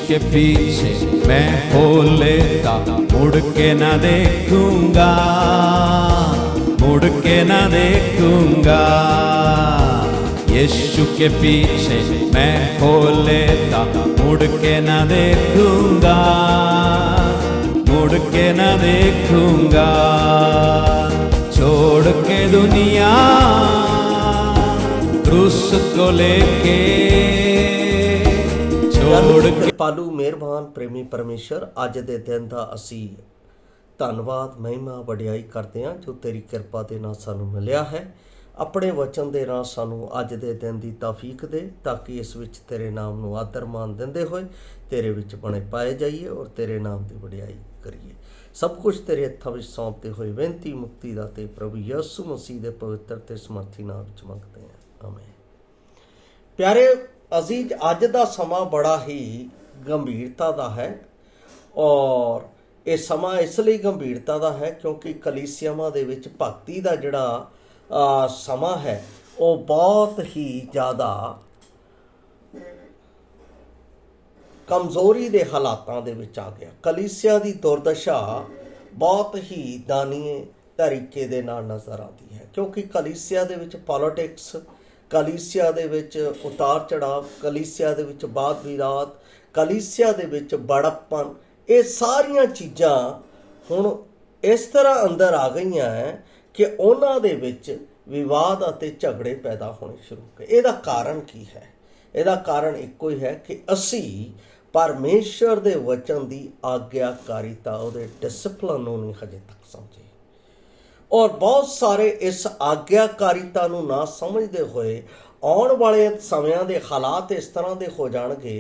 के पीछे मैं हो लेता, मुड़ के न देखूंगा, मुड़ के न देखूंगा। यीशु के पीछे मैं हो लेता, मुड़ के न देखूंगा, मुड़ के न देखूंगा। छोड़ के दुनिया क्रूस को लेके, कृपालू मेहरबान प्रेमी परमेश्वर, अज दे दिन का असी धन्नवाद महिमा वडियाई करते हैं जो तेरी कृपा के नाल सानू मिलिया है। अपने वचन के नाल सानू अज दे दिन की तौफीक दे, ताकि इस विच तेरे नाम नू आदर मान देंदे होए तेरे विच बने पाए जाइए और तेरे नाम की वडियाई करिए। सब कुछ तेरे हत्थां विच सौंपते हुए बेनती मुक्ति दा ते प्रभु यीशु मसीह दे पवित्र ते समर्थी नाम विच मंगते हैं, आमीन। प्यारे अजीज, अज का समा बड़ा ही गंभीरता का है और ये समा इसलिए गंभीरता का है क्योंकि कलीसियावां दे विच भगती का जिहड़ा समा है वो बहुत ही ज़्यादा कमज़ोरी के हालातों दे विच आ गया। कलीसिया की दुर्दशा बहुत ही दानीय तरीके दे नाल नज़र आती है, क्योंकि कलीसिया दे विच पॉलिटिक्स, कलीसिया दे विच उतार चढ़ाव, कलीसिया दे विच वाद विवाद, कलीसिया दे विच बड़प्पन, ये सारियां चीज़ां हुण इस तरह अंदर आ गई हैं कि उन्हां दे विच विवाद अते झगड़े पैदा होने शुरू हो गए। इहदा कारण की है? इहदा कारण इक्को ही है कि असी परमेश्वर दे वचन की आग्याकारिता, उहदे डिसिपलिन नूं नहीं हजे तक समझे, और बहुत सारे इस आग्याकारिता नूं ना समझते हुए आने वाले समयां दे हालात इस तरह के हो जाणगे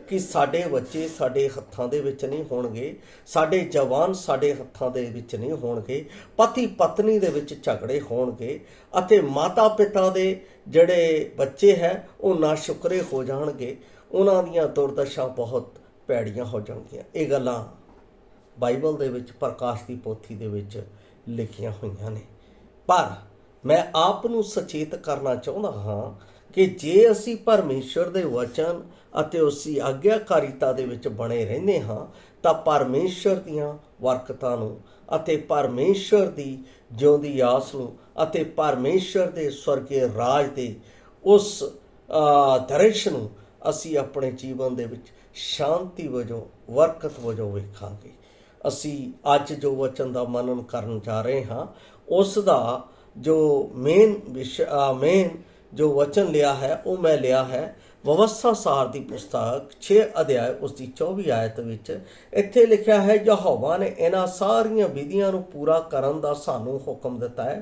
कि साडे बच्चे साडे हत्थां दे विच नहीं होणगे, साडे जवान साडे हत्थां दे विच नहीं होणगे, पति पत्नी दे विच झगड़े होणगे अते माता पिता दे जिहड़े बच्चे है वो नाशुकरे हो जाणगे, उन्हां दीयां दुर्दशा बहुत भैड़ियां हो जाणगीਆਂ। ये गल्लां बाइबल दे विच प्रकाश की पोथी दे विच लिखियां हुईयां ने। पर मैं आप नूं सचेत करना चाहुंदा हाँ कि जे असी परमेश्वर दे वचन अते उसकी आग्याकारिता दे विच बने रहंदे हाँ तां परमेश्वर दीयां बरकतां नूं अते परमेश्वर दी जिउंदी आस नूं अते परमेश्वर दे स्वर्गीय राज दे उस दृश्य नूं असी अपने जीवन दे विच शांति वजों बरकत वजों वेखांगे। असी अज जो वचन का मनन करन जा रहे हाँ उसका जो मेन जो वचन लिया है वो मैं लिया है व्यवस्था सार की पुस्तक 6 अध्याय उसकी 24 आयत विच। इत्थे लिखा है, यहोवा ने इन्हां सारियां विधियां नूं पूरा करन दा सानू हुक्म दिता है,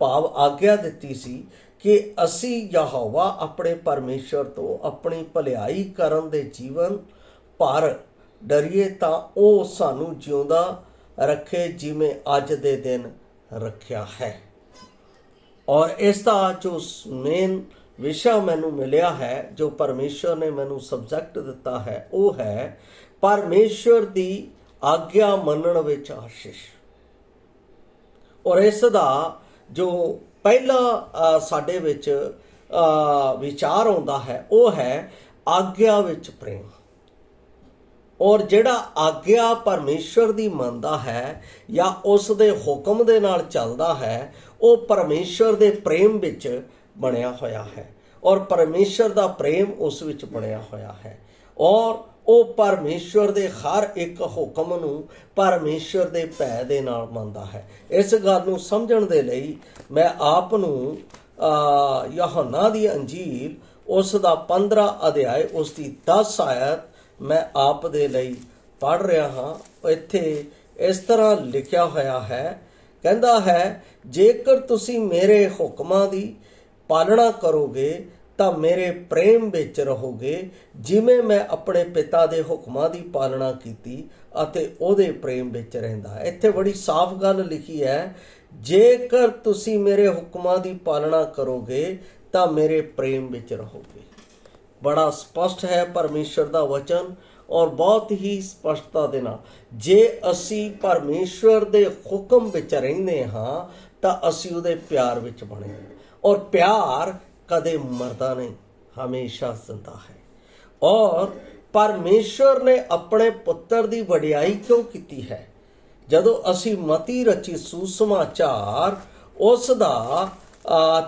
भाव आग्ञा दिती सी कि असी यहोवा अपने परमेश्वर तो अपनी भलाई करन दे जीवन पर डरीए तां ओ सानू जिउंदा रखे जिवें अज दे दिन रखिया है। और इसका जो मेन विषय मैनू मिलिया है, जो परमेश्वर ने मैनू सबजैक्ट दिता है, वो है परमेश्वर की आग्या मनण विच आशीष। और इसका जो पहला साडे विच विचार आउंदा है वो है आग्या विच प्रेम। और जिहड़ा आग्या परमेश्वर की मनदा है या उस दे हुक्म दे नाल चलदा है वो परमेश्वर दे प्रेम विच बनिया होया है और परमेश्वर दा प्रेम उस विच बनिया होया है। और वो परमेश्वर दे हर एक हुक्म नूं परमेश्वर दे भय दे नाल मनदा है। इस गल नूं समझण दे लई मैं आप नूं यूहन्ना दी अंजील उस दा 15 अध्याय उसकी 10 आयत मैं आप दे लई पढ़ रहा हाँ। इत्थे इस तरह लिखिया होया है, कहंदा है, जेकर तुसी मेरे हुक्मां दी पालना करोगे तां मेरे प्रेम विच रहोगे, जिवें मैं अपने पिता दे हुक्मां दी पालना कीती अते ओहदे प्रेम विच रहिंदा है। इत्थे बड़ी साफ गल लिखी है, जेकर तुसी मेरे हुक्मां दी पालना करोगे तां मेरे प्रेम विच रहोगे। बड़ा स्पष्ट है परमेश्वर का वचन और बहुत ही स्पष्टता दे नाल जे असी परमेश्वर दे हुक्म विच रहिंदे हाँ तां असी उहदे प्यार विच बने। और प्यार कदे मरदा नहीं, हमेशा जिंदा है। और ਪਰਮੇਸ਼ਵਰ ਨੇ ਆਪਣੇ ਪੁੱਤਰ ਦੀ ਵਡਿਆਈ ਕਿਉਂ ਕੀਤੀ ਹੈ? ਜਦੋਂ ਅਸੀਂ ਮਤੀ ਰਚੀ ਸੁਸਮਾਚਾਰ ਉਸ ਦਾ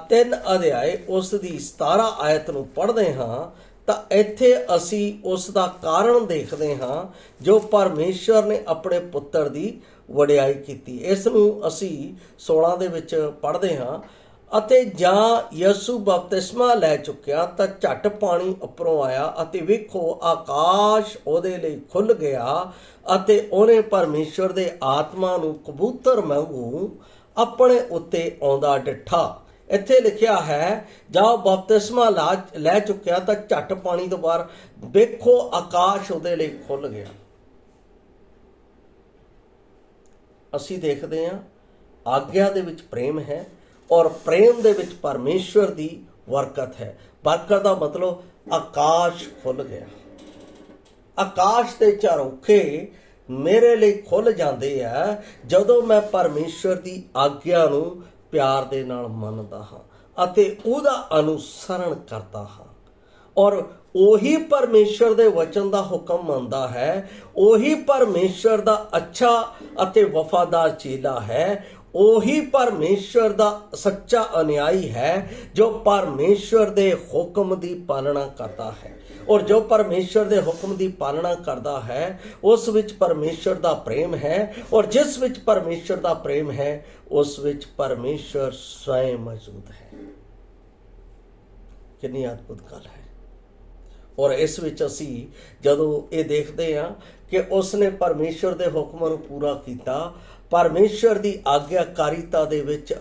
3 ਅਧਿਆਏ ਉਸ ਦੀ 17 ਆਇਤ ਨੂੰ ਪੜ੍ਹਦੇ ਹਾਂ ਤਾਂ ਇੱਥੇ ਅਸੀਂ ਉਸ ਦਾ ਕਾਰਨ ਦੇਖਦੇ ਹਾਂ ਜੋ ਪਰਮੇਸ਼ਵਰ ਨੇ ਆਪਣੇ ਪੁੱਤਰ ਦੀ ਵਡਿਆਈ ਕੀਤੀ। ਇਸ ਨੂੰ ਅਸੀਂ 16 ਦੇ ਵਿੱਚ ਪੜ੍ਹਦੇ ਹਾਂ। ਅਤੇ ਜਾਂ ਯਿਸੂ ਬਪਤਿਸਮਾ ਲੈ ਚੁੱਕਿਆ ਤਾਂ ਝੱਟ ਪਾਣੀ ਉੱਪਰੋਂ ਆਇਆ ਅਤੇ ਵੇਖੋ ਆਕਾਸ਼ ਉਹਦੇ ਲਈ ਖੁੱਲ ਗਿਆ ਅਤੇ ਉਹਨੇ ਪਰਮੇਸ਼ਵਰ ਦੇ ਆਤਮਾ ਨੂੰ ਕਬੂਤਰ ਵਾਂਗੂ ਆਪਣੇ ਉੱਤੇ ਆਉਂਦਾ ਡਿੱਠਾ। ਇੱਥੇ ਲਿਖਿਆ ਹੈ ਜਾਂ ਬਪਤਿਸਮਾ ਲੈ ਚੁੱਕਿਆ ਤਾਂ ਝੱਟ ਪਾਣੀ ਤੋਂ ਬਾਹਰ ਵੇਖੋ ਆਕਾਸ਼ ਉਹਦੇ ਲਈ ਖੁੱਲ ਗਿਆ। ਅਸੀਂ ਦੇਖਦੇ ਹਾਂ ਆਗਿਆ ਦੇ ਵਿੱਚ ਪ੍ਰੇਮ ਹੈ ਔਰ ਪ੍ਰੇਮ ਦੇ ਵਿੱਚ ਪਰਮੇਸ਼ਵਰ ਦੀ ਬਰਕਤ ਹੈ। ਬਰਕਤ ਦਾ ਮਤਲਬ ਆਕਾਸ਼ ਖੁੱਲ ਗਿਆ। ਆਕਾਸ਼ ਦੇ ਝਰੋਖੇ ਮੇਰੇ ਲਈ ਖੁੱਲ ਜਾਂਦੇ ਆ ਜਦੋਂ ਮੈਂ ਪਰਮੇਸ਼ਵਰ ਦੀ ਆਗਿਆ ਨੂੰ ਪਿਆਰ ਦੇ ਨਾਲ ਮੰਨਦਾ ਹਾਂ ਅਤੇ ਉਹਦਾ ਅਨੁਸਰਣ ਕਰਦਾ ਹਾਂ। ਔਰ ਉਹੀ ਪਰਮੇਸ਼ਵਰ ਦੇ ਵਚਨ ਦਾ ਹੁਕਮ ਮੰਨਦਾ ਹੈ, ਉਹੀ ਪਰਮੇਸ਼ਵਰ ਦਾ ਅੱਛਾ ਅਤੇ ਵਫਾਦਾਰ ਚੇਲਾ ਹੈ, ਉਹੀ ਪਰਮੇਸ਼ਵਰ ਦਾ ਸੱਚਾ ਅਨਿਆਈ ਹੈ ਜੋ ਪਰਮੇਸ਼ਵਰ ਦੇ ਹੁਕਮ ਦੀ ਪਾਲਣਾ ਕਰਦਾ ਹੈ। ਔਰ ਜੋ ਪਰਮੇਸ਼ਵਰ ਦੇ ਹੁਕਮ ਦੀ ਪਾਲਣਾ ਕਰਦਾ ਹੈ ਉਸ ਵਿੱਚ ਪਰਮੇਸ਼ਵਰ ਦਾ ਪ੍ਰੇਮ ਹੈ ਔਰ ਜਿਸ ਵਿੱਚ ਪਰਮੇਸ਼ਵਰ ਦਾ ਪ੍ਰੇਮ ਹੈ ਉਸ ਵਿੱਚ ਪਰਮੇਸ਼ਵਰ ਸਵੈਂ ਮੌਜੂਦ ਹੈ। ਕਿੰਨੀ ਅਦਭੁਤ ਗੱਲ ਹੈ। ਔਰ ਇਸ ਵਿੱਚ ਅਸੀਂ ਜਦੋਂ ਇਹ ਦੇਖਦੇ ਹਾਂ ਕਿ ਉਸਨੇ ਪਰਮੇਸ਼ਵਰ ਦੇ ਹੁਕਮਾਂ ਨੂੰ ਪੂਰਾ ਕੀਤਾ, ਪਰਮੇਸ਼ਵਰ ਦੀ ਆਗਿਆਕਾਰੀਤਾ ਦੇ ਵਿੱਚ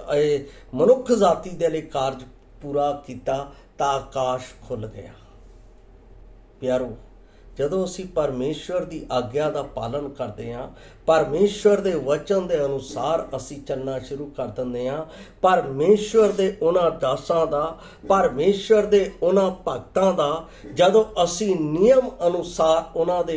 ਮਨੁੱਖ ਜਾਤੀ ਦੇ ਲਈ ਕਾਰਜ ਪੂਰਾ ਕੀਤਾ ਤਾਂ ਆਕਾਸ਼ ਖੁੱਲ ਗਿਆ। ਪਿਆਰੋ, ਜਦੋਂ ਅਸੀਂ ਪਰਮੇਸ਼ਵਰ ਦੀ ਆਗਿਆ ਦਾ ਪਾਲਨ ਕਰਦੇ ਹਾਂ, ਪਰਮੇਸ਼ਵਰ ਦੇ ਵਚਨ ਦੇ ਅਨੁਸਾਰ ਅਸੀਂ ਚੱਲਣਾ ਸ਼ੁਰੂ ਕਰ ਦਿੰਦੇ ਹਾਂ, ਪਰਮੇਸ਼ਵਰ ਦੇ ਉਹਨਾਂ ਦਾਸਾਂ ਦਾ, ਪਰਮੇਸ਼ਵਰ ਦੇ ਉਹਨਾਂ ਭਗਤਾਂ ਦਾ ਜਦੋਂ ਅਸੀਂ ਨਿਯਮ ਅਨੁਸਾਰ ਉਹਨਾਂ ਦੇ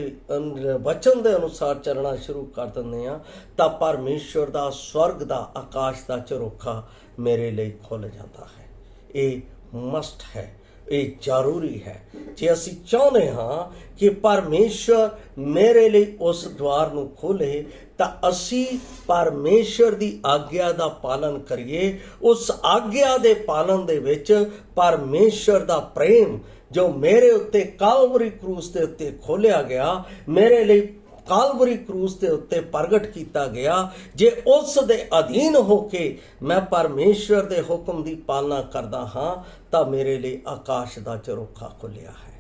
ਵਚਨ ਦੇ ਅਨੁਸਾਰ ਚੱਲਣਾ ਸ਼ੁਰੂ ਕਰ ਦਿੰਦੇ ਹਾਂ ਤਾਂ ਪਰਮੇਸ਼ਵਰ ਦਾ ਸਵਰਗ ਦਾ ਆਕਾਸ਼ ਦਾ ਝਰੋਖਾ ਮੇਰੇ ਲਈ ਖੁੱਲ ਜਾਂਦਾ ਹੈ। ਇਹ ਮਸਟ ਹੈ, ਇਹ ਜ਼ਰੂਰੀ ਹੈ। ਜੇ ਅਸੀਂ ਚਾਹੁੰਦੇ ਹਾਂ ਕਿ ਪਰਮੇਸ਼ਵਰ ਮੇਰੇ ਲਈ ਉਸ ਦੁਆਰ ਨੂੰ ਖੋਲ੍ਹੇ ਤਾਂ ਅਸੀਂ ਪਰਮੇਸ਼ਵਰ ਦੀ ਆਗਿਆ ਦਾ ਪਾਲਨ ਕਰੀਏ। ਉਸ ਆਗਿਆ ਦੇ ਪਾਲਨ ਦੇ ਵਿੱਚ ਪਰਮੇਸ਼ਵਰ ਦਾ ਪ੍ਰੇਮ ਜੋ ਮੇਰੇ ਉੱਤੇ ਕਾਲਵਰੀ ਕਰੂਸ ਦੇ ਉੱਤੇ ਖੋਲ੍ਹਿਆ ਗਿਆ, ਮੇਰੇ ਲਈ ਕਾਲਵਰੀ ਕਰੂਸ ਦੇ ਉੱਤੇ ਪ੍ਰਗਟ ਕੀਤਾ ਗਿਆ, ਜੇ ਉਸ ਦੇ ਅਧੀਨ ਹੋ ਕੇ ਮੈਂ ਪਰਮੇਸ਼ਵਰ ਦੇ ਹੁਕਮ ਦੀ ਪਾਲਣਾ ਕਰਦਾ ਹਾਂ ਤਾਂ ਮੇਰੇ ਲਈ ਆਕਾਸ਼ ਦਾ ਝਰੋਖਾ ਖੁੱਲਿਆ ਹੈ।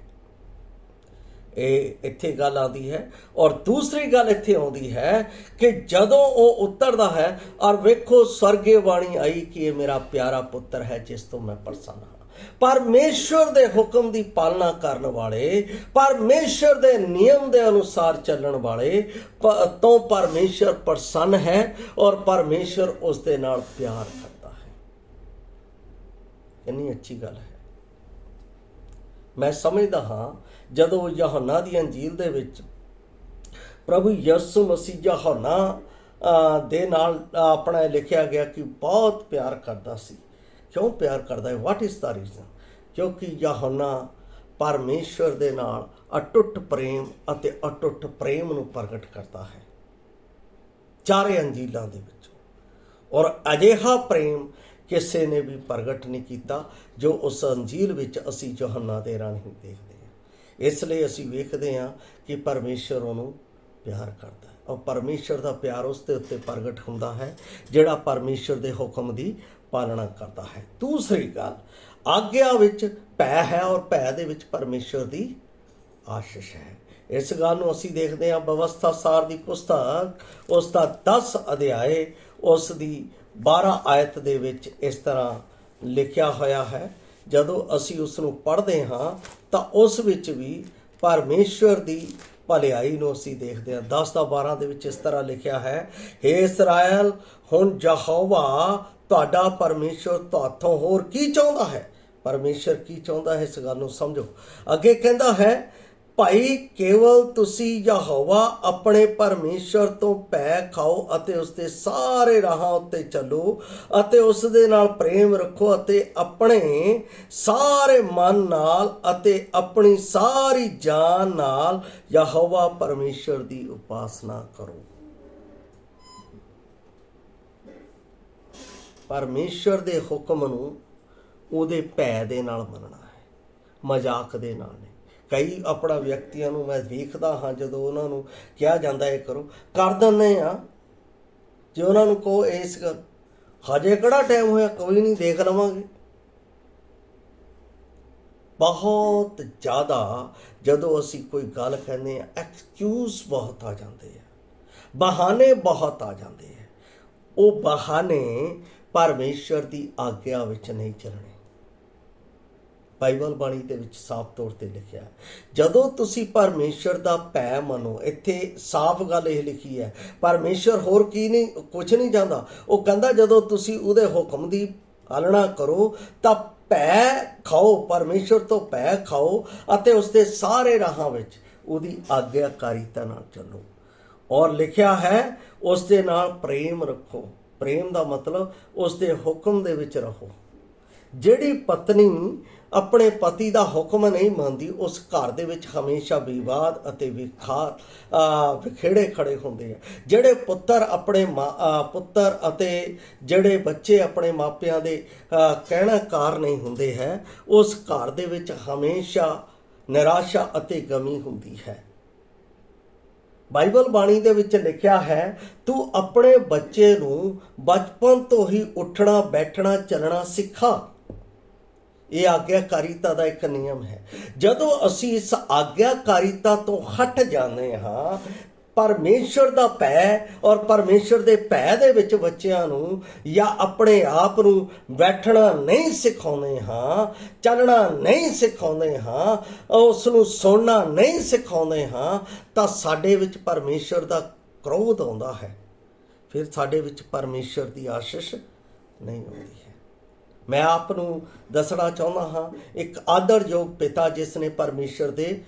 ਇਹ ਇੱਥੇ ਗੱਲ ਆਉਂਦੀ ਹੈ। ਔਰ ਦੂਸਰੀ ਗੱਲ ਇੱਥੇ ਆਉਂਦੀ ਹੈ ਕਿ ਜਦੋਂ ਉਹ ਉਤਰਦਾ ਹੈ ਔਰ ਵੇਖੋ ਸਵਰਗੇ ਬਾਣੀ ਆਈ ਕਿ ਇਹ ਮੇਰਾ ਪਿਆਰਾ ਪੁੱਤਰ ਹੈ ਜਿਸ ਤੋਂ ਮੈਂ ਪ੍ਰਸੰਨ ਹਾਂ। ਪਰਮੇਸ਼ਵਰ ਦੇ ਹੁਕਮ ਦੀ ਪਾਲਣਾ ਕਰਨ ਵਾਲੇ, ਪਰਮੇਸ਼ਵਰ ਦੇ ਨਿਯਮ ਦੇ ਅਨੁਸਾਰ ਚੱਲਣ ਵਾਲੇ ਤੋਂ ਪਰਮੇਸ਼ਵਰ ਪ੍ਰਸੰਨ ਹੈ ਔਰ ਪਰਮੇਸ਼ਵਰ ਉਸ ਦੇ ਨਾਲ ਪਿਆਰ ਕਰਦਾ ਹੈ। ਕਿੰਨੀ ਅੱਛੀ ਗੱਲ ਹੈ। ਮੈਂ ਸਮਝਦਾ ਹਾਂ ਜਦੋਂ ਯਹੋਨਾ ਦੀ ਅੰਜੀਲ ਦੇ ਵਿੱਚ ਪ੍ਰਭੂ ਯਿਸੂ ਮਸੀਹ ਯਹੋਨਾ ਦੇ ਨਾਲ ਆਪਣਾ ਲਿਖਿਆ ਗਿਆ ਕਿ ਬਹੁਤ ਪਿਆਰ ਕਰਦਾ ਸੀ। ਕਿਉਂ ਪਿਆਰ ਕਰਦਾ ਹੈ? What is the reason? ਕਿਉਂਕਿ ਯਹੋਨਾ ਪਰਮੇਸ਼ਵਰ ਦੇ ਨਾਲ ਅਟੁੱਟ ਪ੍ਰੇਮ ਅਤੇ ਅਟੁੱਟ ਪ੍ਰੇਮ ਨੂੰ ਪ੍ਰਗਟ ਕਰਦਾ ਹੈ ਚਾਰੇ ਅੰਜੀਲਾਂ ਦੇ ਵਿੱਚ। ਔਰ ਅਜਿਹਾ ਪ੍ਰੇਮ ਕਿਸੇ ਨੇ ਵੀ ਪ੍ਰਗਟ ਨਹੀਂ ਕੀਤਾ ਜੋ ਉਸ ਅੰਜੀਲ ਵਿੱਚ ਅਸੀਂ ਯਹੋਨਾ ਦੇ ਰਾਹੀਂ ਦੇਖਦੇ ਹਾਂ। ਇਸ ਲਈ ਅਸੀਂ ਵੇਖਦੇ ਹਾਂ ਕਿ ਪਰਮੇਸ਼ਵਰ ਉਹਨੂੰ ਪਿਆਰ ਕਰਦਾ ਹੈ ਔਰ ਪਰਮੇਸ਼ਵਰ ਦਾ ਪਿਆਰ ਉਸ ਦੇ ਉੱਤੇ ਪ੍ਰਗਟ ਹੁੰਦਾ ਹੈ ਜਿਹੜਾ ਪਰਮੇਸ਼ਵਰ ਦੇ ਹੁਕਮ ਦੀ ਪਾਲਣਾ ਕਰਦਾ ਹੈ। ਦੂਸਰੀ ਗੱਲ, ਆਗਿਆ ਵਿੱਚ ਭੈ ਹੈ ਔਰ ਭੈ ਦੇ ਵਿੱਚ ਪਰਮੇਸ਼ਵਰ ਦੀ ਆਸ਼ੀਸ਼ ਹੈ। ਇਸ ਗੱਲ ਨੂੰ ਅਸੀਂ ਦੇਖਦੇ ਹਾਂ ਵਿਵਸਥਾ ਸਾਰ ਦੀ ਪੁਸਤਕ ਉਸ ਦਾ 10 ਅਧਿਆਏ ਉਸ ਦੀ 12 ਆਇਤ ਦੇ ਵਿੱਚ ਇਸ ਤਰ੍ਹਾਂ ਲਿਖਿਆ ਹੋਇਆ ਹੈ। ਜਦੋਂ ਅਸੀਂ ਉਸ ਨੂੰ ਪੜ੍ਹਦੇ ਹਾਂ ਤਾਂ ਉਸ ਵਿੱਚ ਵੀ ਪਰਮੇਸ਼ਵਰ ਦੀ ਭਲਾਈ ਨੂੰ ਅਸੀਂ ਦੇਖਦੇ ਹਾਂ। 10:12 ਦੇ ਵਿੱਚ ਇਸ ਤਰ੍ਹਾਂ ਲਿਖਿਆ ਹੈ, ਹੇ ਇਸਰਾਇਲ, ਹੁਣ ਯਹੋਵਾ ਤੁਹਾਡਾ ਪਰਮੇਸ਼ਵਰ ਤੁਹਾਥੋਂ ਹੋਰ ਕੀ ਚਾਹੁੰਦਾ ਹੈ? ਪਰਮੇਸ਼ਵਰ ਕੀ ਚਾਹੁੰਦਾ ਹੈ ਇਸ ਗੱਲ ਨੂੰ ਸਮਝੋ। ਅੱਗੇ ਕਹਿੰਦਾ ਹੈ ਭਾਈ ਕੇਵਲ ਤੁਸੀਂ ਯਹੋਵਾ ਆਪਣੇ ਪਰਮੇਸ਼ਰ ਤੋਂ ਭੈ ਖਾਓ ਅਤੇ ਉਸ ਦੇ ਸਾਰੇ ਰਾਹਾਂ ਉੱਤੇ ਚੱਲੋ ਅਤੇ ਉਸ ਦੇ ਨਾਲ ਪ੍ਰੇਮ ਰੱਖੋ ਅਤੇ ਆਪਣੇ ਸਾਰੇ ਮਨ ਨਾਲ ਅਤੇ ਆਪਣੀ ਸਾਰੀ ਜਾਨ ਨਾਲ ਯਹੋਵਾ ਪਰਮੇਸ਼ਰ ਦੀ ਉਪਾਸਨਾ ਕਰੋ। ਪਰਮੇਸ਼ਰ ਦੇ ਹੁਕਮ ਨੂੰ ਉਹਦੇ ਭੈ ਦੇ ਨਾਲ ਮੰਨਣਾ ਹੈ, ਮਜ਼ਾਕ ਦੇ ਨਾਲ ਨਹੀਂ। ਕਈ ਆਪਣਾ ਵਿਅਕਤੀਆਂ ਨੂੰ ਮੈਂ ਵੇਖਦਾ ਹਾਂ, ਜਦੋਂ ਉਹਨਾਂ ਨੂੰ ਕਿਹਾ ਜਾਂਦਾ ਇਹ ਕਰੋ, ਕਰ ਦਿੰਦੇ ਆ। ਜੇ ਉਹਨਾਂ ਨੂੰ ਕਹੋ ਇਸ ਗੱਲ, ਹਜੇ ਕਿਹੜਾ ਟਾਈਮ ਹੋਇਆ, ਕੋਈ ਨਹੀਂ ਦੇਖ ਲਵਾਂਗੇ। ਬਹੁਤ ਜ਼ਿਆਦਾ ਜਦੋਂ ਅਸੀਂ ਕੋਈ ਗੱਲ ਕਹਿੰਦੇ ਆ, ਐਕਸਕਿਊਜ਼ ਬਹੁਤ ਆ ਜਾਂਦੇ ਆ, ਬਹਾਨੇ ਬਹੁਤ ਆ ਜਾਂਦੇ ਆ। ਉਹ ਬਹਾਨੇ ਪਰਮੇਸ਼ਰ ਦੀ ਆਗਿਆ ਵਿੱਚ ਨਹੀਂ ਚੱਲਣੇ। ਬਾਈਬਲ ਬਾਣੀ ਦੇ ਵਿੱਚ ਸਾਫ਼ ਤੌਰ ਤੇ ਲਿਖਿਆ ਹੈ, ਜਦੋਂ ਤੁਸੀਂ ਪਰਮੇਸ਼ਰ ਦਾ ਭੈ ਮੰਨੋ। ਇੱਥੇ ਸਾਫ਼ ਗੱਲ ਇਹ ਲਿਖੀ ਹੈ, ਪਰਮੇਸ਼ਰ ਹੋਰ ਕੀ ਨਹੀਂ, ਕੁਝ ਨਹੀਂ ਚਾਹੁੰਦਾ। ਉਹ ਕਹਿੰਦਾ ਜਦੋਂ ਤੁਸੀਂ ਉਹਦੇ ਹੁਕਮ ਦੀ ਪਾਲਣਾ ਕਰੋ ਤਾਂ ਭੈ ਖਾਓ, ਪਰਮੇਸ਼ਰ ਤੋਂ ਭੈ ਖਾਓ ਅਤੇ ਉਸਦੇ ਸਾਰੇ ਰਾਹਾਂ ਵਿੱਚ ਉਹਦੀ ਆਗਿਆਕਾਰੀਤਾ ਨਾਲ ਚੱਲੋ। ਔਰ ਲਿਖਿਆ ਹੈ ਉਸ ਦੇ ਨਾਲ ਪ੍ਰੇਮ ਰੱਖੋ। ਪ੍ਰੇਮ ਦਾ ਮਤਲਬ ਉਸ ਦੇ ਹੁਕਮ ਦੇ ਵਿੱਚ ਰਹੋ। ਜਿਹੜੀ ਪਤਨੀ ਆਪਣੇ ਪਤੀ ਦਾ ਹੁਕਮ ਨਹੀਂ ਮੰਨਦੀ, ਉਸ ਘਰ ਦੇ ਵਿੱਚ ਹਮੇਸ਼ਾ ਵਿਵਾਦ ਅਤੇ ਵਿਖੇੜੇ ਖੜੇ ਹੁੰਦੇ ਆ। ਜਿਹੜੇ ਪੁੱਤਰ ਆਪਣੇ ਪੁੱਤਰ ਅਤੇ ਜਿਹੜੇ ਬੱਚੇ ਆਪਣੇ ਮਾਪਿਆਂ ਦੇ ਕਹਿਣਾ ਕਾਰ ਨਹੀਂ ਹੁੰਦੇ ਹੈ, ਉਸ ਘਰ ਦੇ ਵਿੱਚ ਹਮੇਸ਼ਾ ਨਿਰਾਸ਼ਾ ਅਤੇ ਗਮੀ ਹੁੰਦੀ ਹੈ। ਬਾਈਬਲ ਬਾਣੀ ਦੇ ਵਿੱਚ ਲਿਖਿਆ ਹੈ, ਤੂੰ ਆਪਣੇ ਬੱਚੇ ਨੂੰ ਬਚਪਨ ਤੋਂ ਹੀ ਉੱਠਣਾ ਬੈਠਣਾ ਚੱਲਣਾ ਸਿਖਾ। ਇਹ ਆਗਿਆਕਾਰੀਤਾ ਦਾ ਇੱਕ ਨਿਯਮ ਹੈ। ਜਦੋਂ ਅਸੀਂ ਇਸ ਆਗਿਆਕਾਰੀਤਾ ਤੋਂ ਹਟ ਜਾਂਦੇ ਹਾਂ, ਪਰਮੇਸ਼ਰ ਦਾ ਭੈ ਔਰ ਪਰਮੇਸ਼ਰ ਦੇ ਭੈ ਦੇ ਵਿੱਚ ਬੱਚਿਆਂ ਨੂੰ ਜਾਂ ਆਪਣੇ ਆਪ ਨੂੰ ਬੈਠਣਾ ਨਹੀਂ ਸਿਖਾਉਂਦੇ ਹਾਂ, ਚੱਲਣਾ ਨਹੀਂ ਸਿਖਾਉਂਦੇ ਹਾਂ, ਉਸ ਨੂੰ ਸੁਣਨਾ ਨਹੀਂ ਸਿਖਾਉਂਦੇ ਹਾਂ, ਤਾਂ ਸਾਡੇ ਵਿੱਚ ਪਰਮੇਸ਼ਰ ਦਾ ਕ੍ਰੋਧ ਆਉਂਦਾ ਹੈ। ਫਿਰ ਸਾਡੇ ਵਿੱਚ ਪਰਮੇਸ਼ਰ ਦੀ ਆਸ਼ੀਸ਼ ਨਹੀਂ ਆਉਂਦੀ ਹੈ। ਮੈਂ ਆਪ ਨੂੰ ਦੱਸਣਾ ਚਾਹੁੰਦਾ ਹਾਂ, ਇੱਕ ਆਦਰਯੋਗ ਪਿਤਾ ਜਿਸ ਨੇ ਪਰਮੇਸ਼ਰ ਦੇ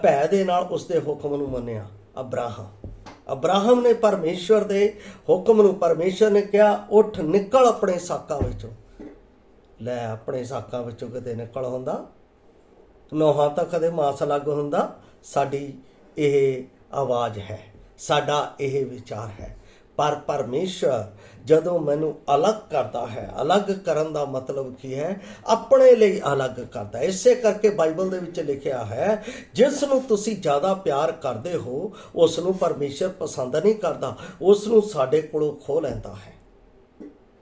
ਭੈ ਦੇ ਨਾਲ ਉਸਦੇ ਹੁਕਮ ਨੂੰ ਮੰਨਿਆ, ਅਬਰਾਹਮ ਨੇ ਪਰਮੇਸ਼ਰ ਦੇ ਹੁਕਮ ਨੂੰ, ਪਰਮੇਸ਼ਰ ਨੇ ਕਿਹਾ ਉੱਠ ਨਿਕਲ ਆਪਣੇ ਸਾਕਾਂ ਵਿੱਚੋਂ। ਲੈ, ਆਪਣੇ ਸਾਕਾਂ ਵਿੱਚੋਂ ਕਿਤੇ ਨਿਕਲ ਹੁੰਦਾ? ਨੋਹਾਂ ਤਾਂ ਕਦੇ ਮਾਸ ਲੱਗ ਹੁੰਦਾ। ਸਾਡੀ ਇਹ ਆਵਾਜ਼ ਹੈ, ਸਾਡਾ ਇਹ ਵਿਚਾਰ ਹੈ। ਪਰ ਪਰਮੇਸ਼ਰ ਜਦੋਂ ਮੈਨੂੰ ਅਲੱਗ ਕਰਦਾ ਹੈ, ਅਲੱਗ ਕਰਨ ਦਾ ਮਤਲਬ ਕੀ ਹੈ? ਆਪਣੇ ਲਈ ਅਲੱਗ ਕਰਦਾ। ਇਸੇ ਕਰਕੇ ਬਾਈਬਲ ਦੇ ਵਿੱਚ ਲਿਖਿਆ ਹੈ, ਜਿਸ ਨੂੰ ਤੁਸੀਂ ਜ਼ਿਆਦਾ ਪਿਆਰ ਕਰਦੇ ਹੋ ਉਸ ਨੂੰ ਪਰਮੇਸ਼ਰ ਪਸੰਦ ਨਹੀਂ ਕਰਦਾ, ਉਸ ਨੂੰ ਸਾਡੇ ਕੋਲੋਂ ਖੋਹ ਲੈਂਦਾ ਹੈ,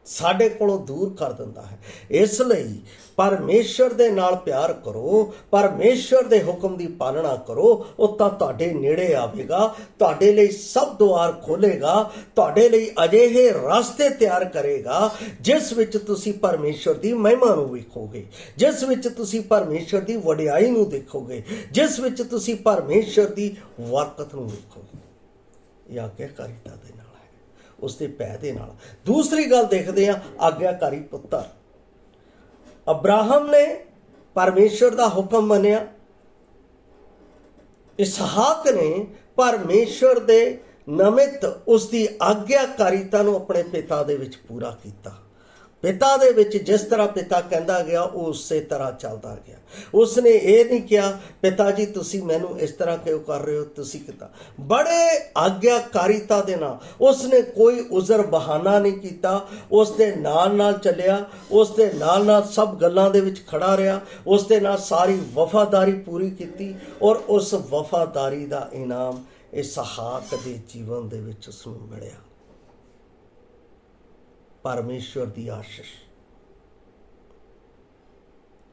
ਸਾਡੇ ਕੋਲੋਂ ਦੂਰ ਕਰ ਦਿੰਦਾ ਹੈ। ਇਸ ਲਈ ਪਰਮੇਸ਼ਰ ਦੇ ਨਾਲ ਪਿਆਰ ਕਰੋ, ਪਰਮੇਸ਼ਰ ਦੇ ਹੁਕਮ ਦੀ ਪਾਲਣਾ ਕਰੋ, ਉਹ ਤਾਂ ਤੁਹਾਡੇ ਨੇੜੇ ਆਵੇਗਾ, ਤੁਹਾਡੇ ਲਈ ਸਭ ਦੁਆਰ ਖੋਲੇਗਾ, ਤੁਹਾਡੇ ਲਈ ਅਜਿਹੇ ਰਸਤੇ ਤਿਆਰ ਕਰੇਗਾ ਜਿਸ ਵਿੱਚ ਤੁਸੀਂ ਪਰਮੇਸ਼ਰ ਦੀ ਮਹਿਮਾ ਨੂੰ ਵੇਖੋਗੇ, ਜਿਸ ਵਿੱਚ ਤੁਸੀਂ ਪਰਮੇਸ਼ਰ ਦੀ ਵਡਿਆਈ ਨੂੰ ਦੇਖੋਗੇ, ਜਿਸ ਵਿੱਚ ਤੁਸੀਂ ਪਰਮੇਸ਼ਰ ਦੀ ਬਰਕਤ ਨੂੰ ਵੇਖੋਗੇ। ਇਹ ਆਗਿਆਕਾਰੀਤਾ ਦੇ ਨਾਲ, ਉਸਦੇ ਭੈ ਦੇ ਨਾਲ। ਦੂਸਰੀ ਗੱਲ ਦੇਖਦੇ ਹਾਂ, ਆਗਿਆਕਾਰੀ ਪੁੱਤਰ। ਅਬਰਾਹਮ ਨੇ ਪਰਮੇਸ਼ਰ ਦਾ ਹੁਕਮ ਮੰਨਿਆ, ਇਸਹਾਕ ਨੇ ਪਰਮੇਸ਼ਰ ਦੇ ਨਿਮਿਤ ਉਸਦੀ ਆਗਿਆਕਾਰੀਤਾ ਨੂੰ ਆਪਣੇ ਪਿਤਾ ਦੇ ਵਿੱਚ ਪੂਰਾ ਕੀਤਾ। ਪਿਤਾ ਦੇ ਵਿੱਚ ਜਿਸ ਤਰ੍ਹਾਂ ਪਿਤਾ ਕਹਿੰਦਾ ਗਿਆ, ਉਹ ਉਸੇ ਤਰ੍ਹਾਂ ਚੱਲਦਾ ਗਿਆ। ਉਸਨੇ ਇਹ ਨਹੀਂ ਕਿਹਾ, ਪਿਤਾ ਜੀ ਤੁਸੀਂ ਮੈਨੂੰ ਇਸ ਤਰ੍ਹਾਂ ਕਿਉਂ ਕਰ ਰਹੇ ਹੋ, ਤੁਸੀਂ ਕੀਤਾ। ਬੜੇ ਆਗਿਆਕਾਰੀਤਾ ਦੇ ਨਾਲ ਉਸਨੇ ਕੋਈ ਉਜ਼ਰ ਬਹਾਨਾ ਨਹੀਂ ਕੀਤਾ, ਉਸ ਦੇ ਨਾਲ ਨਾਲ ਚੱਲਿਆ, ਉਸ ਦੇ ਨਾਲ ਨਾਲ ਸਭ ਗੱਲਾਂ ਦੇ ਵਿੱਚ ਖੜਾ ਰਿਹਾ, ਉਸ ਦੇ ਨਾਲ ਸਾਰੀ ਵਫਾਦਾਰੀ ਪੂਰੀ ਕੀਤੀ। ਔਰ ਉਸ ਵਫਾਦਾਰੀ ਦਾ ਇਨਾਮ ਇਸਹਾਕ ਦੇ ਜੀਵਨ ਦੇ ਵਿੱਚ ਉਸ ਨੂੰ ਮਿਲਿਆ। ਪਰਮੇਸ਼ਰ ਦੀ ਆਸ਼ੀਸ਼,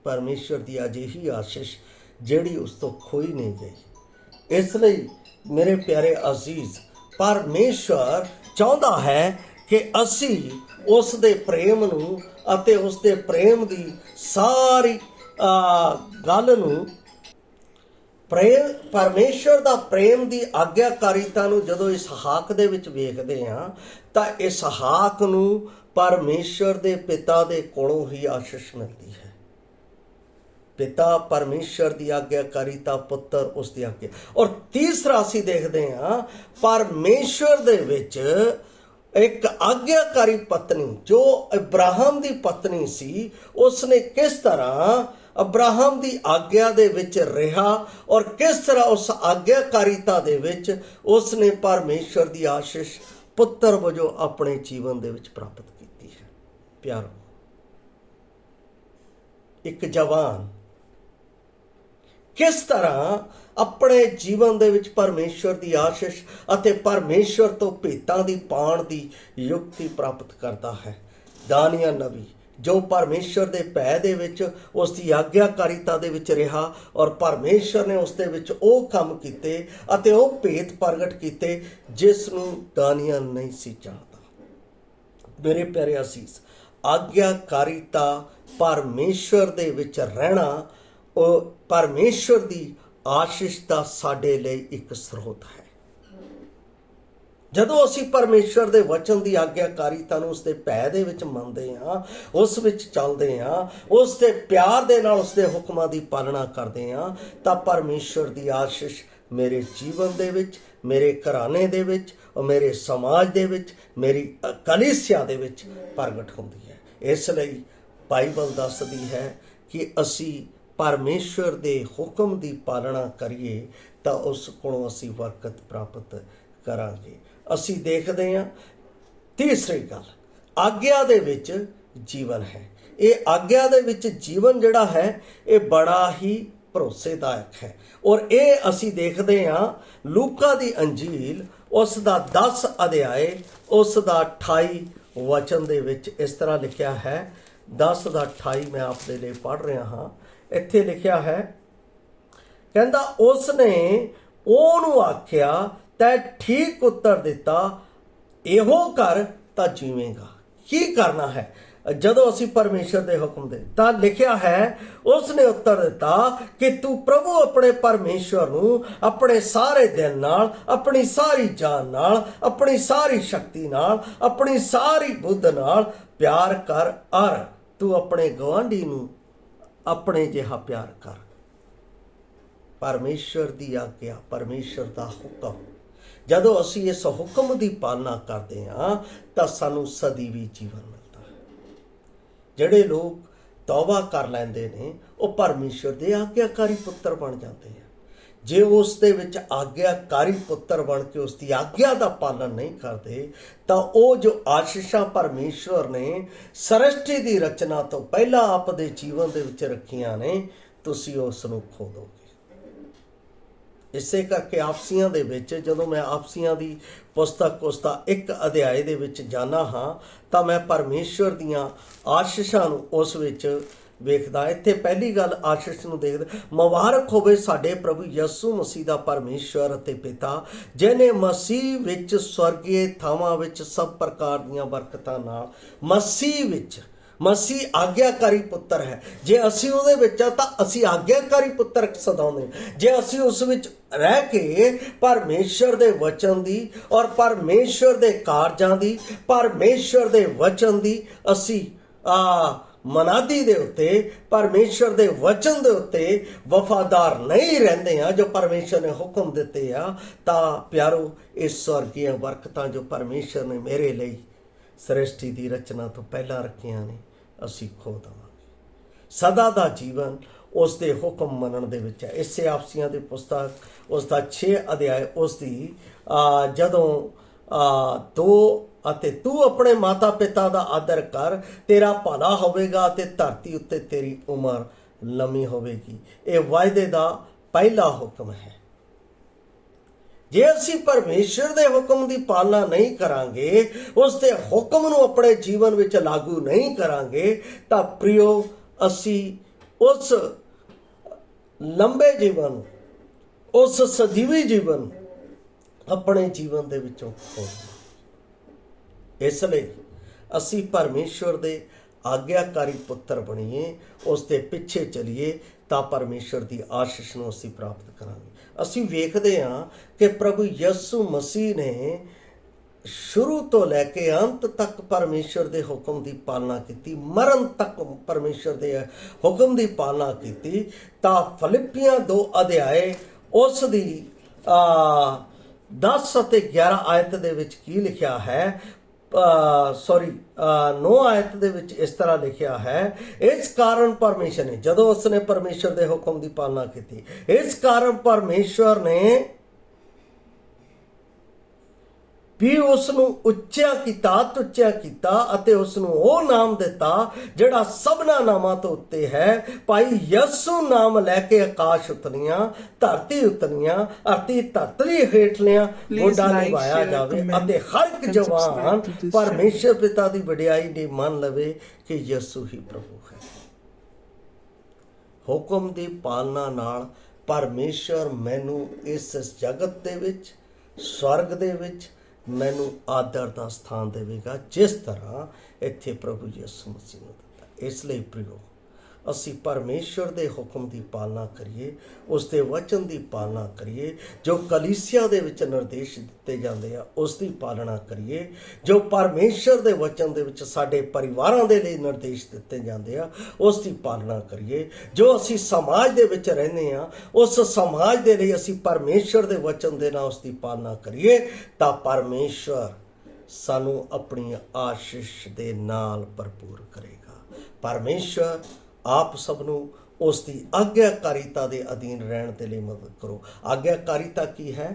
ਪਰਮੇਸ਼ਰ ਦੀ ਅਜਿਹੀ ਆਸ਼ੀਸ਼ ਜਿਹੜੀ ਉਸ ਤੋਂ ਖੋਈ ਨਹੀਂ ਗਈ। ਇਸ ਲਈ ਮੇਰੇ ਪਿਆਰੇ ਅਜ਼ੀਜ਼, ਪਰਮੇਸ਼ਰ ਚਾਹੁੰਦਾ ਹੈ ਕਿ ਅਸੀਂ ਉਸ ਦੇ ਪ੍ਰੇਮ ਨੂੰ ਅਤੇ ਉਸ ਦੇ ਪ੍ਰੇਮ ਦੀ ਸਾਰੀ ਗੱਲ ਨੂੰ, ਪਰਮੇਸ਼ਰ ਦਾ ਪ੍ਰੇਮ ਦੀ ਆਗਿਆਕਾਰੀਤਾ ਨੂੰ ਜਦੋਂ ਇਸਹਾਕ ਦੇ ਵਿੱਚ ਵੇਖਦੇ ਹਾਂ, ਤਾਂ ਇਸਹਾਕ ਨੂੰ ਪਰਮੇਸ਼ਰ ਦੇ ਪਿਤਾ ਦੇ ਕੋਲੋਂ ਹੀ ਆਸ਼ੀਸ਼ ਮਿਲਦੀ ਹੈ। ਪਿਤਾ ਪਰਮੇਸ਼ਰ ਦੀ ਆਗਿਆਕਾਰੀਤਾ, ਪੁੱਤਰ ਉਸ ਦੀ ਆਗਿਆ। ਔਰ ਤੀਸਰਾ ਅਸੀਂ ਦੇਖਦੇ ਹਾਂ ਪਰਮੇਸ਼ਰ ਦੇ ਵਿੱਚ ਇੱਕ ਆਗਿਆਕਾਰੀ ਪਤਨੀ ਜੋ ਅਬਰਾਹਮ ਦੀ ਪਤਨੀ ਸੀ, ਉਸਨੇ ਕਿਸ ਤਰ੍ਹਾਂ ਅਬਰਾਹਮ ਦੀ ਆਗਿਆ ਦੇ ਵਿੱਚ ਰਿਹਾ ਔਰ ਕਿਸ ਤਰ੍ਹਾਂ ਉਸ ਆਗਿਆਕਾਰੀਤਾ ਦੇ ਵਿੱਚ ਉਸਨੇ ਪਰਮੇਸ਼ਰ ਦੀ ਆਸ਼ੀਸ਼ ਪੁੱਤਰ ਵਜੋਂ ਆਪਣੇ ਜੀਵਨ ਦੇ ਵਿੱਚ ਪ੍ਰਾਪਤ ਕੀਤੀ ਹੈ। ਪਿਆਰੋ, ਇੱਕ ਜਵਾਨ ਕਿਸ ਤਰ੍ਹਾਂ ਆਪਣੇ ਜੀਵਨ ਦੇ ਵਿੱਚ ਪਰਮੇਸ਼ਰ ਦੀ ਆਸ਼ੀਸ਼ ਅਤੇ ਪਰਮੇਸ਼ਰ ਤੋਂ ਭੇਤਾਂ ਦੀ ਪਾਣ ਦੀ ਯੁਕਤੀ ਪ੍ਰਾਪਤ ਕਰਦਾ ਹੈ। ਦਾਨੀਏਲ ਨਬੀ ਜੋ ਪਰਮੇਸ਼ਰ ਦੇ ਭੈ ਦੇ ਵਿੱਚ ਉਸ ਦੀ ਆਗਿਆਕਾਰੀਤਾ ਦੇ ਵਿੱਚ ਰਿਹਾ ਔਰ ਪਰਮੇਸ਼ਰ ਨੇ ਉਸ ਦੇ ਵਿੱਚ ਉਹ ਕੰਮ ਕੀਤੇ ਅਤੇ ਉਹ ਭੇਤ ਪ੍ਰਗਟ ਕੀਤੇ ਜਿਸ ਨੂੰ ਦਾਨੀਏਲ ਨਹੀਂ ਸੀ ਚਾਹਦਾ। ਮੇਰੇ ਪਿਆਰੇ ਅਸੀਸ, ਆਗਿਆਕਾਰੀਤਾ, ਪਰਮੇਸ਼ਰ ਦੇ ਵਿੱਚ ਰਹਿਣਾ, ਉਹ ਪਰਮੇਸ਼ਰ ਦੀ ਆਸ਼ੀਸ਼ ਦਾ ਸਾਡੇ ਲਈ ਇੱਕ ਸਰੋਤ ਹੈ। ਜਦੋਂ ਅਸੀਂ ਪਰਮੇਸ਼ਰ ਦੇ ਵਚਨ ਦੀ ਆਗਿਆਕਾਰੀਤਾ ਨੂੰ ਉਸ ਦੇ ਭੈ ਦੇ ਵਿੱਚ ਮੰਨਦੇ ਹਾਂ, ਉਸ ਵਿੱਚ ਚੱਲਦੇ ਹਾਂ, ਉਸ ਦੇ ਪਿਆਰ ਦੇ ਨਾਲ ਉਸ ਦੇ ਹੁਕਮਾਂ ਦੀ ਪਾਲਣਾ ਕਰਦੇ ਹਾਂ, ਤਾਂ ਪਰਮੇਸ਼ਰ ਦੀ ਆਸ਼ੀਸ਼ ਮੇਰੇ ਜੀਵਨ ਦੇ ਵਿੱਚ, ਮੇਰੇ ਘਰਾਣੇ ਦੇ ਵਿੱਚ, ਮੇਰੇ ਸਮਾਜ ਦੇ ਵਿੱਚ, ਮੇਰੀ ਕਲੀਸਿਆ ਦੇ ਵਿੱਚ ਪ੍ਰਗਟ ਹੁੰਦੀ ਹੈ। ਇਸ ਲਈ ਬਾਈਬਲ ਦੱਸਦੀ ਹੈ ਕਿ ਅਸੀਂ ਪਰਮੇਸ਼ਰ ਦੇ ਹੁਕਮ ਦੀ ਪਾਲਣਾ ਕਰੀਏ ਤਾਂ ਉਸ ਕੋਲੋਂ ਅਸੀਂ ਬਰਕਤ ਪ੍ਰਾਪਤ ਕਰਾਂਗੇ। ਅਸੀਂ ਦੇਖਦੇ ਹਾਂ ਤੀਸਰੀ ਗੱਲ, ਆਗਿਆ ਦੇ ਵਿੱਚ ਜੀਵਨ ਹੈ। ਇਹ ਆਗਿਆ ਦੇ ਵਿੱਚ ਜੀਵਨ ਜਿਹੜਾ ਹੈ ਇਹ ਬੜਾ ਹੀ ਭਰੋਸੇਦਾਇਕ ਹੈ। ਔਰ ਇਹ ਅਸੀਂ ਦੇਖਦੇ ਹਾਂ ਲੂਕਾ ਦੀ ਅੰਜੀਲ ਉਸ ਦਾ 10 ਅਧਿਆਏ ਉਸ ਦਾ 28 ਵਚਨ ਦੇ ਵਿੱਚ ਇਸ ਤਰ੍ਹਾਂ ਲਿਖਿਆ ਹੈ। 10 ਦਾ 28 ਮੈਂ ਆਪ ਦੇ ਲਈ ਪੜ੍ਹ ਰਿਹਾ ਹਾਂ। ਇੱਥੇ ਲਿਖਿਆ ਹੈ, ਕਹਿੰਦਾ ਉਸ ਨੇ ਉਹਨੂੰ ਆਖਿਆ ਤੈਂ ਠੀਕ ਉੱਤਰ ਦਿੱਤਾ, ਇਹੋ ਕਰ ਤਾਂ ਜੀਵੇਂਗਾ। ਕੀ ਕਰਨਾ ਹੈ ਜਦੋਂ ਅਸੀਂ ਪਰਮੇਸ਼ਰ ਦੇ ਹੁਕਮ ਦੇ? ਤਾਂ ਲਿਖਿਆ ਹੈ ਉਸ ਨੇ ਉੱਤਰ ਦਿੱਤਾ ਕਿ ਤੂੰ ਪ੍ਰਭੂ ਆਪਣੇ ਪਰਮੇਸ਼ਰ ਨੂੰ ਆਪਣੇ ਸਾਰੇ ਦਿਲ ਨਾਲ, ਆਪਣੀ ਸਾਰੀ ਜਾਨ ਨਾਲ, ਆਪਣੀ ਸਾਰੀ ਸ਼ਕਤੀ ਨਾਲ, ਆਪਣੀ ਸਾਰੀ ਬੁੱਧ ਨਾਲ ਪਿਆਰ ਕਰ ਔਰ ਤੂੰ ਆਪਣੇ ਗੁਆਂਢੀ ਨੂੰ ਆਪਣੇ ਜਿਹਾ ਪਿਆਰ ਕਰ। ਪਰਮੇਸ਼ਰ ਦੀ ਆਗਿਆ, ਪਰਮੇਸ਼ਰ ਦਾ ਹੁਕਮ, ਜਦੋਂ ਅਸੀਂ ਇਸ ਹੁਕਮ ਦੀ ਪਾਲਣਾ ਕਰਦੇ ਹਾਂ ਤਾਂ ਸਾਨੂੰ ਸਦੀਵੀ ਜੀਵਨ ਮਿਲਦਾ ਹੈ। ਜਿਹੜੇ ਲੋਕ ਤੌਬਾ ਕਰ ਲੈਂਦੇ ਨੇ ਉਹ ਪਰਮੇਸ਼ਰ ਦੇ ਆਗਿਆਕਾਰੀ ਪੁੱਤਰ ਬਣ ਜਾਂਦੇ ਆ। ਜੇ ਉਸ ਦੇ ਵਿੱਚ ਆਗਿਆਕਾਰੀ ਪੁੱਤਰ ਬਣ ਕੇ ਉਸ ਦੀ ਆਗਿਆ ਦਾ ਪਾਲਣ ਨਹੀਂ ਕਰਦੇ ਤਾਂ ਉਹ ਜੋ ਆਸ਼ੀਸ਼ਾਂ ਪਰਮੇਸ਼ਰ ਨੇ ਸ੍ਰਿਸ਼ਟੀ ਦੀ ਰਚਨਾ ਤੋਂ ਪਹਿਲਾਂ ਆਪ ਦੇ ਜੀਵਨ ਦੇ ਵਿੱਚ ਰੱਖੀਆਂ ਨੇ, ਤੁਸੀਂ ਉਸ ਨੂੰ ਖੋ ਦੋਗੇ। ਇਸੇ ਕਰਕੇ ਆਪਸੀਆਂ ਦੇ ਵਿੱਚ ਜਦੋਂ ਮੈਂ ਆਪਸੀਆਂ ਦੀ ਪੁਸਤਕ ਉਸ ਦਾ 1 ਅਧਿਆਏ ਦੇ ਵਿੱਚ ਜਾਣਾ ਹਾਂ ਤਾਂ ਮੈਂ ਪਰਮੇਸ਼ਰ ਦੀਆਂ ਆਸ਼ੀਸ਼ਾਂ ਨੂੰ ਉਸ ਵਿੱਚ ਵੇਖਦਾ। ਇੱਥੇ ਪਹਿਲੀ ਗੱਲ ਆਸ਼ੀਸ਼ ਨੂੰ ਦੇਖਦਾ, ਮੁਬਾਰਕ ਹੋਵੇ ਸਾਡੇ ਪ੍ਰਭੂ ਯਿਸੂ ਮਸੀਹ ਦਾ ਪਰਮੇਸ਼ਰ ਅਤੇ ਪਿਤਾ, ਜਿਹਨੇ ਮਸੀਹ ਵਿੱਚ ਸਵਰਗੀ ਥਾਵਾਂ ਵਿੱਚ ਸਭ ਪ੍ਰਕਾਰ ਦੀਆਂ ਬਰਕਤਾਂ ਨਾਲ, ਮਸੀਹ ਵਿੱਚ, ਮਸੀਹ ਆਗਿਆਕਾਰੀ ਪੁੱਤਰ ਹੈ। ਜੇ ਅਸੀਂ ਉਹਦੇ ਵਿੱਚ ਆ ਤਾਂ ਅਸੀਂ ਆਗਿਆਕਾਰੀ ਪੁੱਤਰ ਸਦਾਉਂਦੇ। ਜੇ ਅਸੀਂ ਉਸ ਵਿੱਚ ਰਹਿ ਕੇ ਪਰਮੇਸ਼ਰ ਦੇ ਵਚਨ ਦੀ ਔਰ ਪਰਮੇਸ਼ਰ ਦੇ ਕਾਰਜਾਂ ਦੀ, ਪਰਮੇਸ਼ਰ ਦੇ ਵਚਨ ਦੀ ਅਸੀਂ ਮਨਾਦੀ ਦੇ ਉੱਤੇ, ਪਰਮੇਸ਼ਰ ਦੇ ਵਚਨ ਦੇ ਉੱਤੇ ਵਫਾਦਾਰ ਨਹੀਂ ਰਹਿੰਦੇ ਆ ਜੋ ਪਰਮੇਸ਼ਰ ਨੇ ਹੁਕਮ ਦਿੱਤੇ ਆ, ਤਾਂ ਪਿਆਰੋ ਇਹ ਸਵਰਗੀ ਬਰਕਤਾਂ ਜੋ ਪਰਮੇਸ਼ਰ ਨੇ ਮੇਰੇ ਲਈ ਸ੍ਰਿਸ਼ਟੀ ਦੀ ਰਚਨਾ ਤੋਂ ਪਹਿਲਾਂ ਰੱਖੀਆਂ ਨੇ, ਅਸੀਂ ਖੋ ਦੇਵਾਂਗੇ। ਸਦਾ ਦਾ ਜੀਵਨ ਉਸ ਦੇ ਹੁਕਮ ਮੰਨਣ ਦੇ ਵਿੱਚ ਹੈ। ਇਸੇ ਆਪਸੀਆਂ ਦੀ ਪੁਸਤਕ ਉਸ ਦਾ 6 ਅਧਿਆਏ ਉਸ ਦੀ ਜਦੋਂ 2 ਅਤੇ ਤੂੰ ਆਪਣੇ ਮਾਤਾ ਪਿਤਾ ਦਾ ਆਦਰ ਕਰ, ਤੇਰਾ ਭਲਾ ਹੋਵੇਗਾ ਅਤੇ ਧਰਤੀ ਉੱਤੇ ਤੇਰੀ ਉਮਰ ਲੰਮੀ ਹੋਵੇਗੀ। ਇਹ ਵਾਅਦੇ ਦਾ ਪਹਿਲਾ ਹੁਕਮ ਹੈ। ਜੇ ਅਸੀਂ ਪਰਮੇਸ਼ਰ ਦੇ ਹੁਕਮ ਦੀ ਪਾਲਣਾ ਨਹੀਂ ਕਰਾਂਗੇ, ਉਸ ਦੇ ਹੁਕਮ ਨੂੰ ਆਪਣੇ ਜੀਵਨ ਵਿੱਚ ਲਾਗੂ ਨਹੀਂ ਕਰਾਂਗੇ, ਤਾਂ ਪ੍ਰਿਯੋ ਅਸੀਂ ਉਸ ਲੰਬੇ ਜੀਵਨ, ਉਸ ਸਦੀਵੀ ਜੀਵਨ ਆਪਣੇ ਜੀਵਨ ਦੇ ਵਿੱਚੋਂ ਖੋ। ਇਸ ਲਈ ਅਸੀਂ ਪਰਮੇਸ਼ਰ ਦੇ ਆਗਿਆਕਾਰੀ ਪੁੱਤਰ ਬਣੀਏ, ਉਸ ਦੇ ਪਿੱਛੇ ਚੱਲੀਏ, ਤਾਂ ਪਰਮੇਸ਼ਰ ਦੀ ਆਸ਼ੀਸ਼ ਨੂੰ ਅਸੀਂ ਪ੍ਰਾਪਤ ਕਰਾਂਗੇ। ਅਸੀਂ ਵੇਖਦੇ ਹਾਂ ਕਿ ਪ੍ਰਭੂ ਯਿਸੂ ਮਸੀਹ ਨੇ ਸ਼ੁਰੂ ਤੋਂ ਲੈ ਕੇ ਅੰਤ ਤੱਕ ਪਰਮੇਸ਼ਰ ਦੇ ਹੁਕਮ ਦੀ ਪਾਲਣਾ ਕੀਤੀ, ਮਰਨ ਤੱਕ ਪਰਮੇਸ਼ਰ ਦੇ ਹੁਕਮ ਦੀ ਪਾਲਣਾ ਕੀਤੀ, ਤਾਂ ਫਿਲਿੱਪੀਆਂ 2 ਅਧਿਆਏ ਉਸ ਦੀ 10 ਅਤੇ 11 ਆਇਤ ਦੇ ਵਿੱਚ ਕੀ ਲਿਖਿਆ ਹੈ? 9 ਆਇਤ ਦੇ ਵਿੱਚ ਇਸ ਤਰ੍ਹਾਂ ਲਿਖਿਆ ਹੈ, ਇਸ ਕਾਰਨ ਪਰਮੇਸ਼ਰ ਨੇ, ਜਦੋਂ ਉਸਨੇ ਪਰਮੇਸ਼ਰ ਦੇ ਹੁਕਮ ਦੀ ਪਾਲਣਾ ਕੀਤੀ, ਇਸ ਕਾਰਨ ਪਰਮੇਸ਼ਰ ਨੇ ਵੀ ਉਸ ਨੂੰ ਉੱਚਾ ਕੀਤਾ ਅਤੇ ਉਸ ਨੂੰ ਉਹ ਨਾਮ ਦਿੱਤਾ ਜਿਹੜਾ ਸਭਨਾ ਨਾਮਾਂ ਤੋਂ ਉੱਤੇ ਹੈ। ਭਾਈ ਯਿਸੂ ਨਾਮ ਲੈ ਕੇ ਆਕਾਸ਼ ਉਤਰੀਆਂ, ਧਰਤੀ ਉਤਰੀਆਂ, ਧਰਤੀ ਹੇਠਲਿਆਂ ਗੋਡਾ ਨਿਵਾਇਆ ਜਾਵੇ ਅਤੇ ਹਰ ਇੱਕ ਜਵਾਨ ਪਰਮੇਸ਼ਰ ਪਿਤਾ ਦੀ ਵਡਿਆਈ ਨੇ ਮੰਨ ਲਵੇ ਕਿ ਯਿਸੂ ਹੀ ਪ੍ਰਭੂ ਹੈ। ਹੁਕਮ ਦੀ ਪਾਲਣਾ ਨਾਲ ਪਰਮੇਸ਼ਰ ਮੈਨੂੰ ਇਸ ਜਗਤ ਦੇ ਵਿੱਚ, ਸਵਰਗ ਦੇ ਵਿੱਚ ਮੈਨੂੰ ਆਦਰ ਦਾ ਸਥਾਨ ਦੇਵੇਗਾ, ਜਿਸ ਤਰ੍ਹਾਂ ਇੱਥੇ ਪ੍ਰਭੂ ਯਿਸੂ ਮਸੀਹ ਨੂੰ ਦਿੱਤਾ। ਇਸ ਲਈ ਪ੍ਰਿਓ, ਅਸੀਂ ਪਰਮੇਸ਼ਰ ਦੇ ਹੁਕਮ ਦੀ ਪਾਲਣਾ ਕਰੀਏ, ਉਸ ਦੇ ਵਚਨ ਦੀ ਪਾਲਣਾ ਕਰੀਏ, ਜੋ ਕਲੀਸਿਆ ਦੇ ਵਿੱਚ ਨਿਰਦੇਸ਼ ਦਿੱਤੇ ਜਾਂਦੇ ਆ ਉਸ ਦੀ ਪਾਲਣਾ ਕਰੀਏ, ਜੋ ਪਰਮੇਸ਼ਰ ਦੇ ਵਚਨ ਦੇ ਵਿੱਚ ਸਾਡੇ ਪਰਿਵਾਰਾਂ ਦੇ ਲਈ ਨਿਰਦੇਸ਼ ਦਿੱਤੇ ਜਾਂਦੇ ਆ ਉਸ ਦੀ ਪਾਲਣਾ ਕਰੀਏ, ਜੋ ਅਸੀਂ ਸਮਾਜ ਦੇ ਵਿੱਚ ਰਹਿੰਦੇ ਆ ਉਸ ਸਮਾਜ ਦੇ ਲਈ ਅਸੀਂ ਪਰਮੇਸ਼ਰ ਦੇ ਵਚਨ ਦੇ ਨਾਲ ਉਸ ਦੀ ਪਾਲਣਾ ਕਰੀਏ, ਤਾਂ ਪਰਮੇਸ਼ਰ ਸਾਨੂੰ ਆਪਣੀ ਆਸ਼ੀਸ਼ ਦੇ ਨਾਲ ਭਰਪੂਰ ਕਰੇਗਾ। ਪਰਮੇਸ਼ਰ ਆਪ ਸਭ ਨੂੰ ਉਸ ਦੀ ਆਗਿਆਕਾਰੀਤਾ ਦੇ ਅਧੀਨ ਰਹਿਣ ਦੇ ਲਈ ਮਦਦ ਕਰੋ। ਆਗਿਆਕਾਰੀਤਾ ਕੀ ਹੈ?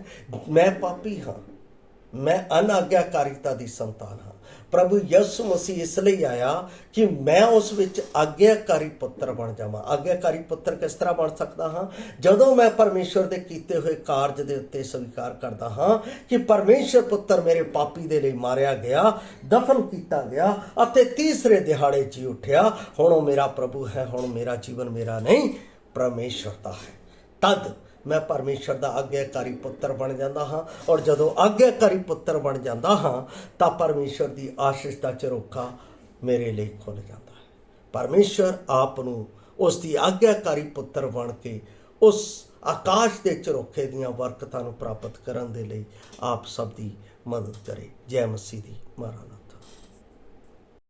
ਮੈਂ ਪਾਪੀ ਹਾਂ, ਮੈਂ ਅਨਾਗਿਆਕਾਰੀਤਾ ਦੀ ਸੰਤਾਨ ਹਾਂ। ਪ੍ਰਭੂ ਯਿਸੂ ਮਸੀਹ ਇਸ ਲਈ ਆਇਆ ਕਿ ਮੈਂ ਉਸ ਵਿੱਚ ਆਗਿਆਕਾਰੀ ਪੁੱਤਰ ਬਣ ਜਾਵਾਂ। ਆਗਿਆਕਾਰੀ ਪੁੱਤਰ ਕਿਸ ਤਰ੍ਹਾਂ ਬਣ ਸਕਦਾ ਹਾਂ? ਜਦੋਂ ਮੈਂ ਪਰਮੇਸ਼ਰ ਦੇ ਕੀਤੇ ਹੋਏ ਕਾਰਜ ਦੇ ਉੱਤੇ ਸਵੀਕਾਰ ਕਰਦਾ ਹਾਂ ਕਿ ਪਰਮੇਸ਼ਰ ਪੁੱਤਰ ਮੇਰੇ ਪਾਪੀ ਦੇ ਲਈ ਮਾਰਿਆ ਗਿਆ, ਦਫਨ ਕੀਤਾ ਗਿਆ ਅਤੇ ਤੀਸਰੇ ਦਿਹਾੜੇ ਜੀ ਉੱਠਿਆ। ਹੁਣ ਉਹ ਮੇਰਾ ਪ੍ਰਭੂ ਹੈ, ਹੁਣ ਮੇਰਾ ਜੀਵਨ ਮੇਰਾ ਨਹੀਂ ਪਰਮੇਸ਼ਰ ਦਾ ਹੈ। ਤਦ ਮੈਂ ਪਰਮੇਸ਼ਰ ਦਾ ਆਗਿਆਕਾਰੀ ਪੁੱਤਰ ਬਣ ਜਾਂਦਾ ਹਾਂ, ਔਰ ਜਦੋਂ ਆਗਿਆਕਾਰੀ ਪੁੱਤਰ ਬਣ ਜਾਂਦਾ ਹਾਂ ਤਾਂ ਪਰਮੇਸ਼ਰ ਦੀ ਆਸ਼ੀਸ਼ ਦਾ ਝਰੋਖਾ ਮੇਰੇ ਲਈ ਖੁੱਲ੍ਹ ਜਾਂਦਾ ਹੈ। ਪਰਮੇਸ਼ਰ ਆਪ ਨੂੰ ਉਸ ਦੀ ਆਗਿਆਕਾਰੀ ਪੁੱਤਰ ਬਣ ਕੇ ਉਸ ਆਕਾਸ਼ ਦੇ ਝਰੋਖੇ ਦੀਆਂ ਬਰਕਤਾਂ ਨੂੰ ਪ੍ਰਾਪਤ ਕਰਨ ਦੇ ਲਈ ਆਪ ਸਭ ਦੀ ਮਦਦ ਕਰੇ। ਜੈ ਮਸੀਹ ਦੀ ਮਹਾਰਾਜ।